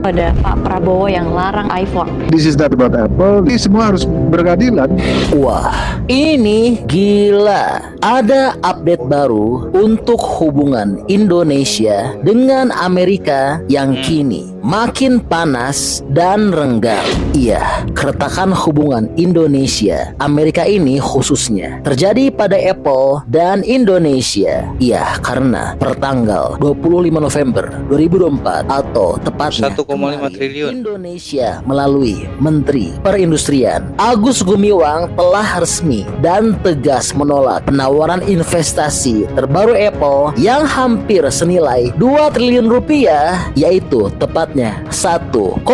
Ada Pak Prabowo yang larang iPhone. This is not about Apple. Ini semua harus berkeadilan. Wah, ini gila. Ada update baru untuk hubungan Indonesia dengan Amerika yang kini makin panas dan renggang. Iya, keretakan hubungan Indonesia Amerika ini khususnya terjadi pada Apple dan Indonesia. Iya, karena pertanggal 25 November 2024 atau tepatnya 1,5 triliun. Indonesia melalui Menteri Perindustrian Agus Gumiwang telah resmi dan tegas menolak penawaran investasi terbaru Apple yang hampir senilai 2 triliun rupiah, yaitu tepatnya 1,58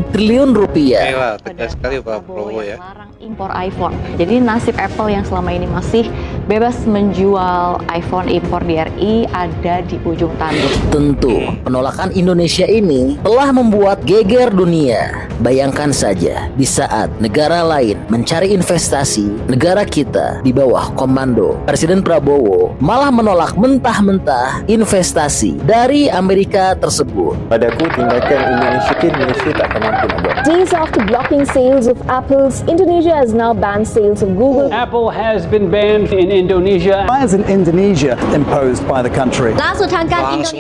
triliun rupiah. Gila, tegas sekali Pak Prabowo ya. Larang impor iPhone. Jadi nasib Apple yang selama ini masih bebas menjual iPhone impor di RI ada di ujung tanduk. Tentu, penolakan Indonesia ini telah membuat geger dunia. Bayangkan saja, di saat negara lain mencari investasi, negara kita di bawah komando Presiden Prabowo malah menolak mentah-mentah investasi dari Amerika tersebut. Padaku tindakan Indonesia tak akan mampu nak buat. Days after blocking sales of apples, Indonesia has now banned sales of Google. Apple has been banned in Indonesia. Why isn't Indonesia imposed by the country? Langsung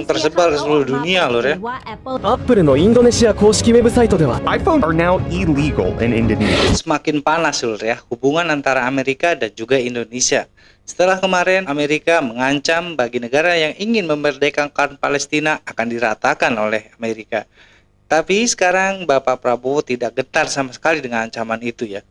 tersebar ke seluruh dunia loh ya. Apple のインドネシア公式ウェブサイトでは iPhone are now illegal in Indonesia. Semakin panas loh ya hubungan antara Amerika dan juga Indonesia. Setelah kemarin Amerika mengancam bagi negara yang ingin memerdekakan Palestina akan diratakan oleh Amerika. Tapi sekarang Bapak Prabowo tidak getar sama sekali dengan ancaman itu ya.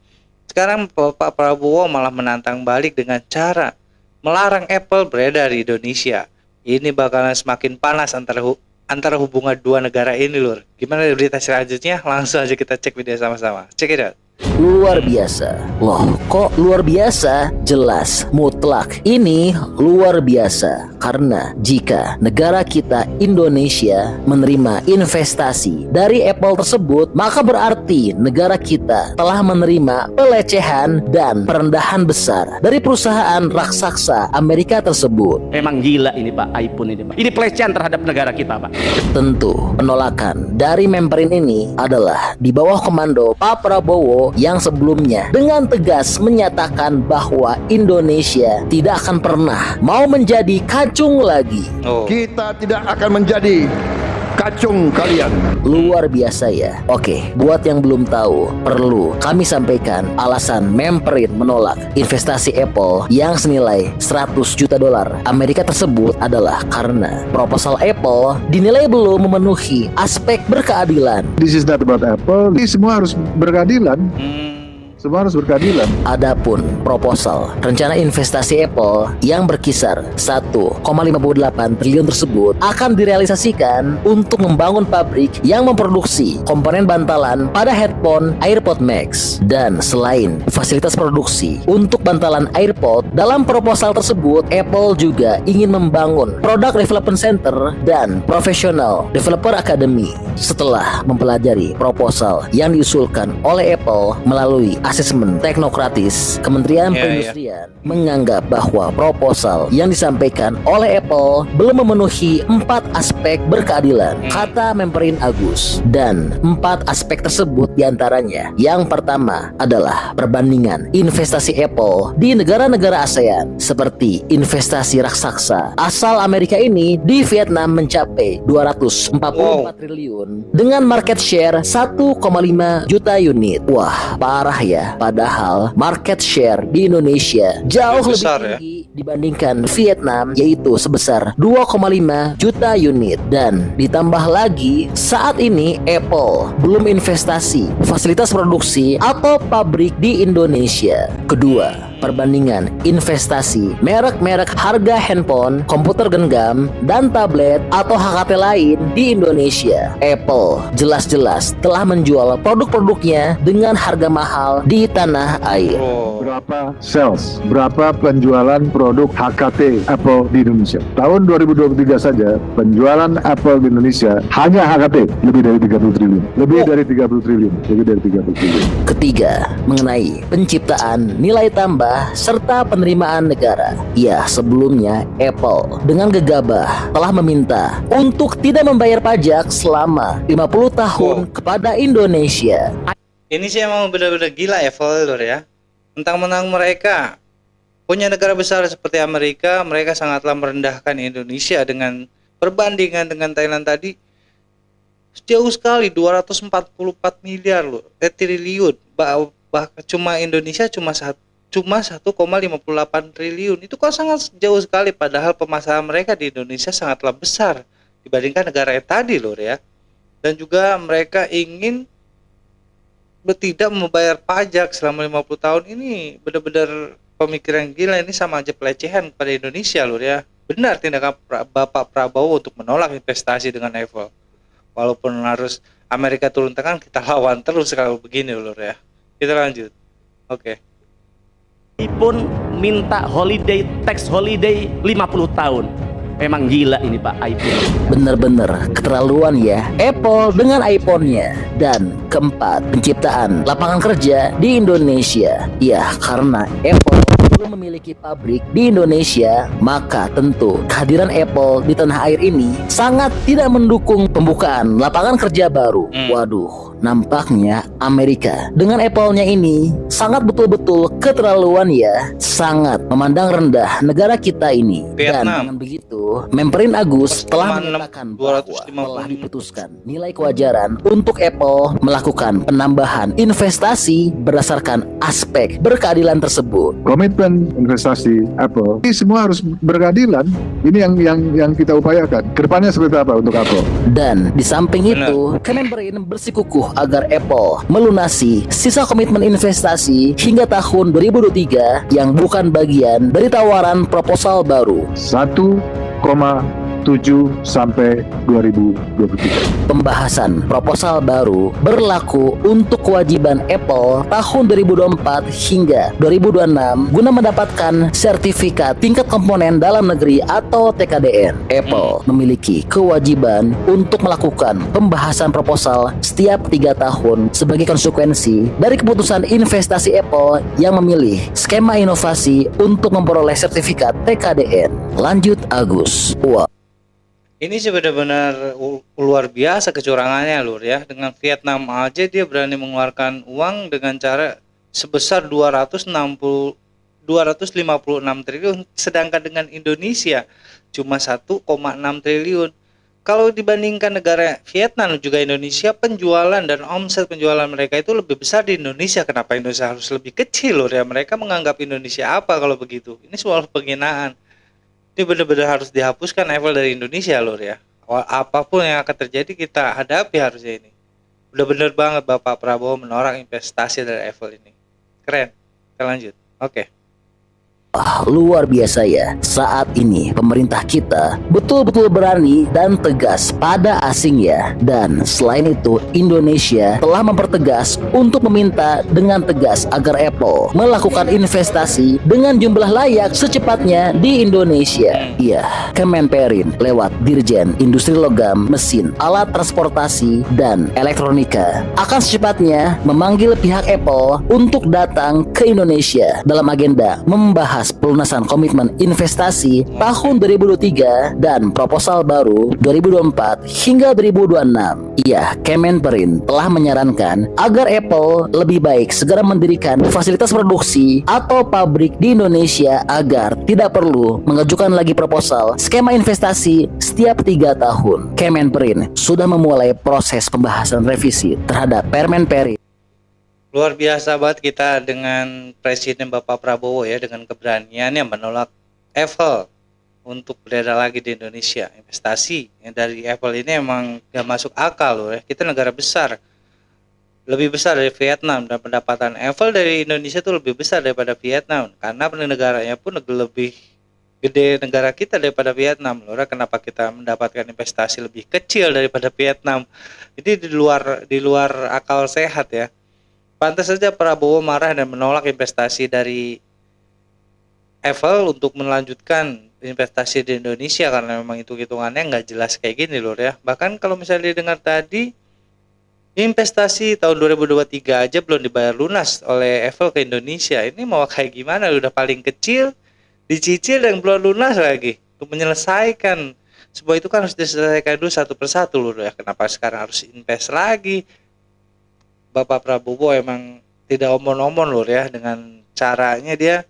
Sekarang Bapak Prabowo malah menantang balik dengan cara melarang Apple beredar di Indonesia. Ini bakalan semakin panas antara hubungan dua negara ini lur. Gimana berita selanjutnya? Langsung aja kita cek video sama-sama. Check it out. Luar biasa. Loh, kok luar biasa? Jelas, mutlak. Ini luar biasa karena jika negara kita Indonesia menerima investasi dari Apple tersebut, maka berarti negara kita telah menerima pelecehan dan perendahan besar dari perusahaan raksasa Amerika tersebut. Memang gila ini Pak, iPhone ini Pak. Ini pelecehan terhadap negara kita Pak. Tentu, penolakan dari Memperin ini adalah di bawah komando Pak Prabowo yang sebelumnya dengan tegas menyatakan bahwa Indonesia tidak akan pernah mau menjadi kacung lagi. Kita tidak akan menjadi kacung kalian. Luar biasa ya. Oke, buat yang belum tahu, perlu kami sampaikan alasan Memperin menolak investasi Apple yang senilai 100 juta dolar Amerika tersebut adalah karena proposal Apple dinilai belum memenuhi aspek berkeadilan. This is not about Apple. Ini semua harus berkeadilan. Semua harus berkeadilan. Adapun proposal rencana investasi Apple yang berkisar 1,58 triliun tersebut akan direalisasikan untuk membangun pabrik yang memproduksi komponen bantalan pada headphone AirPod Max. Dan selain fasilitas produksi untuk bantalan AirPod, dalam proposal tersebut Apple juga ingin membangun Product Development Center dan Professional Developer Academy. Setelah mempelajari proposal yang diusulkan oleh Apple melalui asesmen teknokratis, Kementerian Perindustrian menganggap bahwa proposal yang disampaikan oleh Apple belum memenuhi 4 aspek berkeadilan, kata Memperin Agus. Dan 4 aspek tersebut diantaranya, yang pertama adalah perbandingan investasi Apple di negara-negara ASEAN, seperti investasi raksasa asal Amerika ini di Vietnam mencapai 244 triliun dengan market share 1,5 juta unit. Wah, parah ya. Padahal market share di Indonesia jauh lebih tinggi dibandingkan Vietnam, yaitu sebesar 2,5 juta unit. Dan ditambah lagi, saat ini Apple belum investasi fasilitas produksi atau pabrik di Indonesia. Kedua, perbandingan investasi merek-merek harga handphone, komputer genggam, dan tablet atau HKT lain di Indonesia. Apple jelas-jelas telah menjual produk-produknya dengan harga mahal di di tanah air. Berapa sales, berapa penjualan produk HKT Apple di Indonesia? Tahun 2023 saja penjualan Apple di Indonesia hanya HKT lebih dari 30 triliun. Lebih dari 30 triliun. Lebih dari 30 triliun. Ketiga, mengenai penciptaan nilai tambah serta penerimaan negara. Ya, sebelumnya Apple dengan gegabah telah meminta untuk tidak membayar pajak selama 50 tahun kepada Indonesia. Ini sih emang benar-benar gila Apple, Lur ya. Mentang-mentang mereka punya negara besar seperti Amerika, mereka sangatlah merendahkan Indonesia dengan perbandingan dengan Thailand tadi. Jauh sekali, 244 miliar loh, triliun. Bahkan cuma Indonesia cuma 1,58 triliun. Itu kok sangat jauh sekali, padahal pemasaran mereka di Indonesia sangatlah besar dibandingkan negara yang tadi loh ya. Dan juga mereka ingin tidak membayar pajak selama 50 tahun. Ini benar-benar pemikiran gila, ini sama aja pelecehan kepada Indonesia loh ya. Benar tindakan Bapak Prabowo untuk menolak investasi dengan Apple. Walaupun harus Amerika turun tangan, kita lawan terus kalau begini loh ya. Kita lanjut. Oke. Pun minta holiday, tax holiday 50 tahun. Memang gila ini Pak iPhone. Bener-bener keterlaluan ya Apple dengan iPhone-nya. Dan keempat, penciptaan lapangan kerja di Indonesia. Ya, karena Apple belum memiliki pabrik di Indonesia, maka tentu kehadiran Apple di tanah air ini sangat tidak mendukung pembukaan lapangan kerja baru. Waduh, nampaknya Amerika dengan Apple-nya ini sangat betul-betul keterlaluan ya. Sangat memandang rendah negara kita ini. Dan dengan begitu, Memperin Agus telah menyatakan bahwa telah diputuskan nilai kewajaran untuk Apple melakukan penambahan investasi berdasarkan aspek berkeadilan tersebut. Komitmen investasi Apple ini semua harus berkeadilan. Ini yang kita upayakan. Kedepannya seperti apa untuk Apple? Dan di samping itu, Kemenperin bersikukuh agar Apple melunasi sisa komitmen investasi hingga tahun 2023 yang bukan bagian dari tawaran proposal baru. 1,7 sampai 2023. Pembahasan proposal baru berlaku untuk kewajiban Apple tahun 2024 hingga 2026 guna mendapatkan sertifikat tingkat komponen dalam negeri atau TKDN. Apple memiliki kewajiban untuk melakukan pembahasan proposal setiap 3 tahun sebagai konsekuensi dari keputusan investasi Apple yang memilih skema inovasi untuk memperoleh sertifikat TKDN. Lanjut Agus. Wow. Ini sih benar-benar luar biasa kecurangannya Lur ya. Dengan Vietnam aja dia berani mengeluarkan uang dengan cara sebesar 256 triliun, sedangkan dengan Indonesia cuma 1,6 triliun. Kalau dibandingkan negara Vietnam juga Indonesia, penjualan dan omset penjualan mereka itu lebih besar di Indonesia. Kenapa Indonesia harus lebih kecil Lur ya? Mereka menganggap Indonesia apa kalau begitu? Ini soal penghinaan. Ini benar-benar harus dihapuskan Apple dari Indonesia Lur ya. Apapun yang akan terjadi kita hadapi harusnya ini. Benar-benar banget Bapak Prabowo menolak investasi dari Apple ini. Keren. Kita lanjut. Oke. Luar biasa ya. Saat ini pemerintah kita betul-betul berani dan tegas pada asing ya. Dan selain itu Indonesia telah mempertegas untuk meminta dengan tegas agar Apple melakukan investasi dengan jumlah layak secepatnya di Indonesia. Iya, Kemenperin lewat Dirjen Industri Logam, Mesin, Alat Transportasi dan Elektronika akan secepatnya memanggil pihak Apple untuk datang ke Indonesia dalam agenda membahas pelunasan komitmen investasi tahun 2023 dan proposal baru 2024 hingga 2026. Iya, Kemenperin telah menyarankan agar Apple lebih baik segera mendirikan fasilitas produksi atau pabrik di Indonesia agar tidak perlu mengajukan lagi proposal skema investasi setiap 3 tahun. Kemenperin sudah memulai proses pembahasan revisi terhadap Permenperin. Luar biasa banget kita dengan Presiden Bapak Prabowo ya, dengan keberaniannya menolak Apple untuk berada lagi di Indonesia. Investasi yang dari Apple ini emang gak masuk akal loh ya. Kita negara besar, lebih besar dari Vietnam, dan pendapatan Apple dari Indonesia itu lebih besar daripada Vietnam karena negaranya pun lebih gede negara kita daripada Vietnam loh. Kenapa kita mendapatkan investasi lebih kecil daripada Vietnam? Jadi di luar akal sehat ya. Pantas saja Prabowo marah dan menolak investasi dari Apple untuk melanjutkan investasi di Indonesia karena memang hitung-hitungannya nggak jelas kayak gini loh ya. Bahkan kalau misalnya didengar tadi, investasi tahun 2023 aja belum dibayar lunas oleh Apple ke Indonesia. Ini mau kayak gimana? Udah paling kecil, dicicil dan belum lunas lagi. Untuk menyelesaikan sebuah itu kan harus diselesaikan dulu satu persatu loh ya. Kenapa sekarang harus invest lagi? Bapak Prabowo emang tidak omon-omon loh ya, dengan caranya dia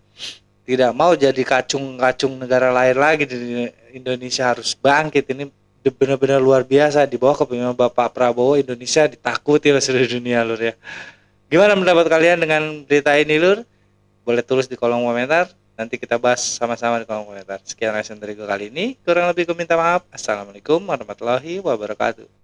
tidak mau jadi kacung-kacung negara lain lagi di Indonesia, harus bangkit. Ini benar-benar luar biasa. Di bawah kepemimpinan Bapak Prabowo, Indonesia ditakuti oleh seluruh dunia lur ya. Gimana pendapat kalian dengan berita ini lur? Boleh tulis di kolom komentar. Nanti kita bahas sama-sama di kolom komentar. Sekian lesson dari gue kali ini. Kurang lebih gue minta maaf. Assalamualaikum warahmatullahi wabarakatuh.